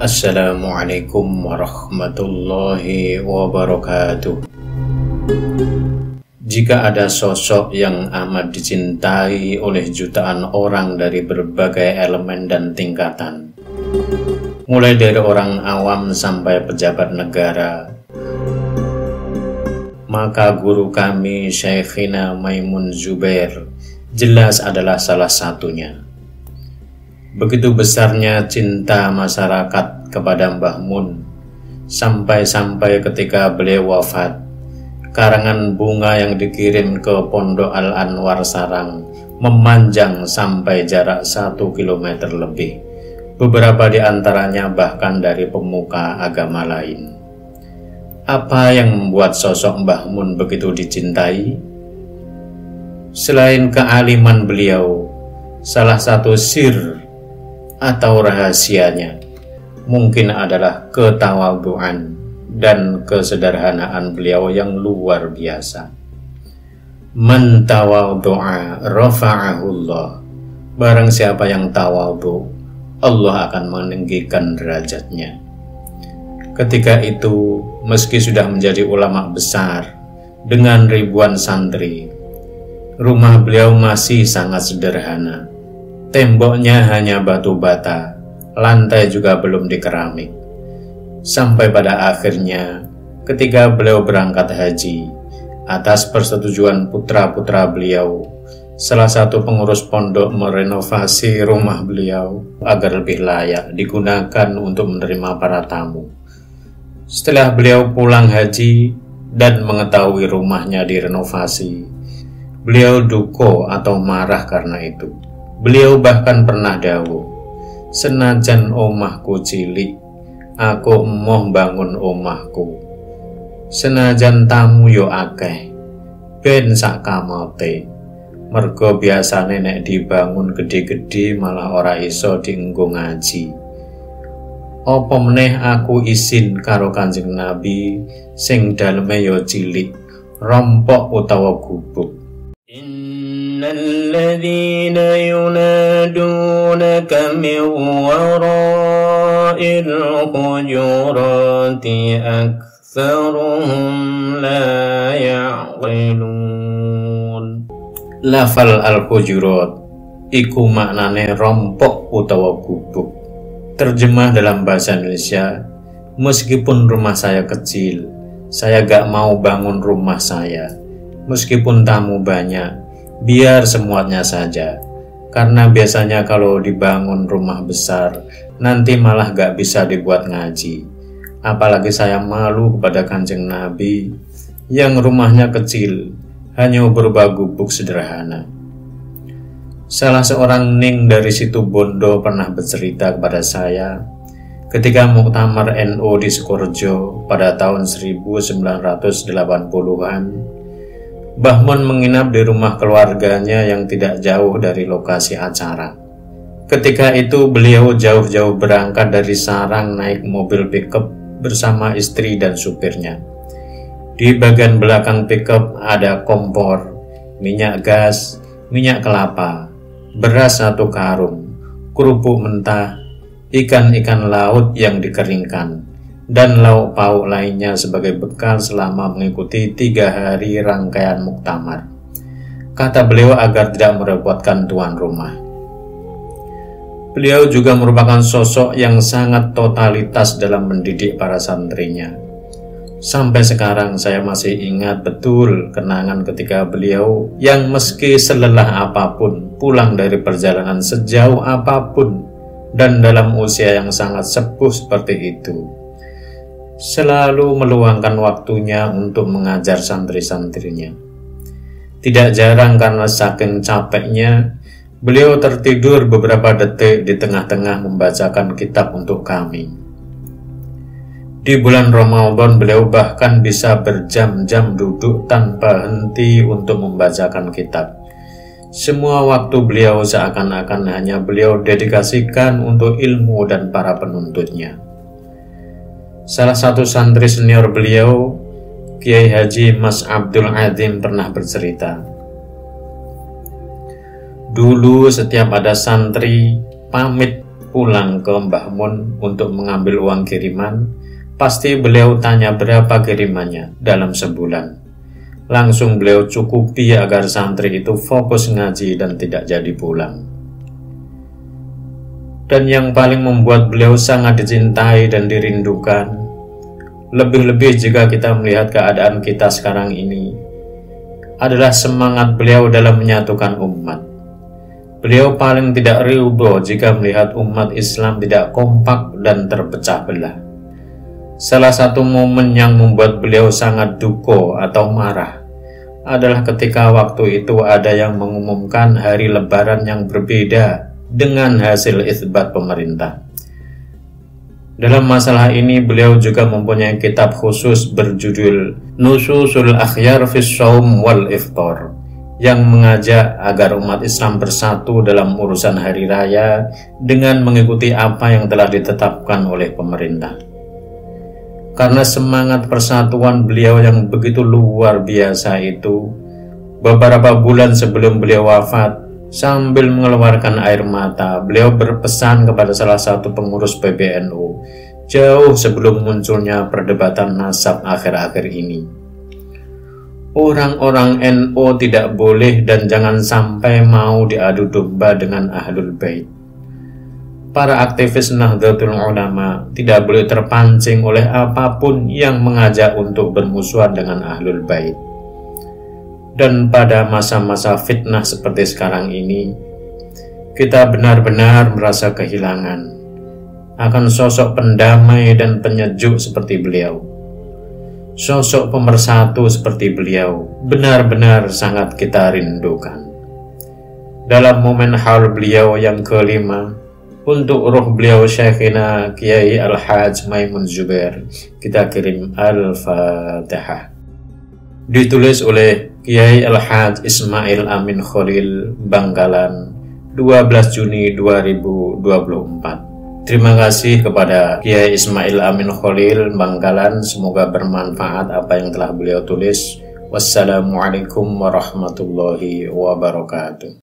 Assalamualaikum warahmatullahi wabarakatuh. Jika ada sosok yang amat dicintai oleh jutaan orang dari berbagai elemen dan tingkatan, mulai dari orang awam sampai pejabat negara, maka guru kami Syekhina Maimun Zubair jelas adalah salah satunya. Begitu besarnya cinta masyarakat kepada Mbah Mun, sampai-sampai ketika beliau wafat, karangan bunga yang dikirim ke Pondok Al-Anwar Sarang memanjang sampai jarak 1 kilometer lebih. Beberapa di antaranya bahkan dari pemuka agama lain. Apa yang membuat sosok Mbah Mun begitu dicintai? Selain kealiman beliau, salah satu sir atau rahasianya mungkin adalah ketawadhuan dan kesederhanaan beliau yang luar biasa. Man tawadhu'a rafa'ahullah. Barang siapa yang tawadhu, Allah akan meninggikan derajatnya. Ketika itu, meski sudah menjadi ulama besar dengan ribuan santri, rumah beliau masih sangat sederhana. Temboknya hanya batu bata, lantai juga belum dikeramik. Sampai pada akhirnya, ketika beliau berangkat haji, atas persetujuan putra-putra beliau, salah satu pengurus pondok merenovasi rumah beliau agar lebih layak digunakan untuk menerima para tamu. Setelah beliau pulang haji dan mengetahui rumahnya direnovasi, beliau duko atau marah karena itu. Beliau bahkan pernah dawuh, senajan omahku cilik, aku emoh bangun omahku. Senajan tamu yo akeh, ben sak kamote. Mergo biasane nek dibangun gede-gede malah ora iso dienggo ngaji. Apa meneh aku isin karo Kanjeng Nabi sing daleme yo cilik, rompok utawa gubuk. الذين ينادونك من وراء الحجرات أكثرهم لا يعقلون. Lafal al-hujurat iku maknane rompok utawa gubuk. Terjemah dalam bahasa Indonesia, meskipun rumah saya kecil, saya gak mau bangun rumah saya. Meskipun tamu banyak, biar semuanya saja, karena biasanya kalau dibangun rumah besar, nanti malah gak bisa dibuat ngaji. Apalagi saya malu kepada Kanjeng Nabi yang rumahnya kecil, hanya berupa gubuk sederhana. Salah seorang ning dari situ Bondo pernah bercerita kepada saya, ketika muktamar NU di Sukorejo pada tahun 1980-an, Mbah Mun menginap di rumah keluarganya yang tidak jauh dari lokasi acara. Ketika itu beliau jauh-jauh berangkat dari Sarang naik mobil pickup bersama istri dan supirnya. Di bagian belakang pickup ada kompor, minyak gas, minyak kelapa, beras 1 karung, kerupuk mentah, ikan-ikan laut yang dikeringkan, dan lauk pauk lainnya sebagai bekal selama mengikuti 3 hari rangkaian muktamar. Kata beliau agar tidak merepotkan tuan rumah. Beliau juga merupakan sosok yang sangat totalitas dalam mendidik para santrinya. Sampai sekarang saya masih ingat betul kenangan ketika beliau yang meski selelah apapun, pulang dari perjalanan sejauh apapun, dan dalam usia yang sangat sepuh seperti itu, selalu meluangkan waktunya untuk mengajar santri-santrinya. Tidak jarang karena saking capeknya, beliau tertidur beberapa detik di tengah-tengah membacakan kitab untuk kami. Di bulan Ramadan beliau bahkan bisa berjam-jam duduk tanpa henti untuk membacakan kitab. Semua waktu beliau seakan-akan hanya beliau dedikasikan untuk ilmu dan para penuntutnya. Salah satu santri senior beliau, Kiai Haji Mas Abdul Adzim, pernah bercerita, dulu setiap ada santri pamit pulang ke Mbah Mun untuk mengambil uang kiriman, pasti beliau tanya berapa kirimannya dalam sebulan. Langsung beliau cukupi agar santri itu fokus ngaji dan tidak jadi pulang. Dan yang paling membuat beliau sangat dicintai dan dirindukan, lebih-lebih jika kita melihat keadaan kita sekarang ini, adalah semangat beliau dalam menyatukan umat. Beliau paling tidak ridho jika melihat umat Islam tidak kompak dan terpecah belah. Salah satu momen yang membuat beliau sangat duka atau marah adalah ketika waktu itu ada yang mengumumkan hari lebaran yang berbeda dengan hasil itsbat pemerintah. Dalam masalah ini beliau juga mempunyai kitab khusus berjudul Nususul Akhyar fis Shaum wal Iftar, yang mengajak agar umat Islam bersatu dalam urusan hari raya dengan mengikuti apa yang telah ditetapkan oleh pemerintah. Karena semangat persatuan beliau yang begitu luar biasa itu, beberapa bulan sebelum beliau wafat, sambil mengeluarkan air mata, beliau berpesan kepada salah satu pengurus PBNU jauh sebelum munculnya perdebatan nasab akhir-akhir ini. Orang-orang NU tidak boleh dan jangan sampai mau diadu domba dengan Ahlul Bait. Para aktivis Nahdlatul Ulama tidak boleh terpancing oleh apapun yang mengajak untuk bermusuhan dengan Ahlul Bait. Dan pada masa-masa fitnah seperti sekarang ini, kita benar-benar merasa kehilangan akan sosok pendamai dan penyejuk seperti beliau. Sosok pemersatu seperti beliau benar-benar sangat kita rindukan. Dalam momen haul beliau yang kelima, untuk ruh beliau Syekhina Kiai Al-Hajj Maimun Zubair, kita kirim Al-Fatihah. Ditulis oleh Kiai Al-Hajj Ismail Amin Khalil, Bangkalan, 12 Juni 2024. Terima kasih kepada Kiai Ismail Amin Khalil, Bangkalan. Semoga bermanfaat apa yang telah beliau tulis. Wassalamualaikum warahmatullahi wabarakatuh.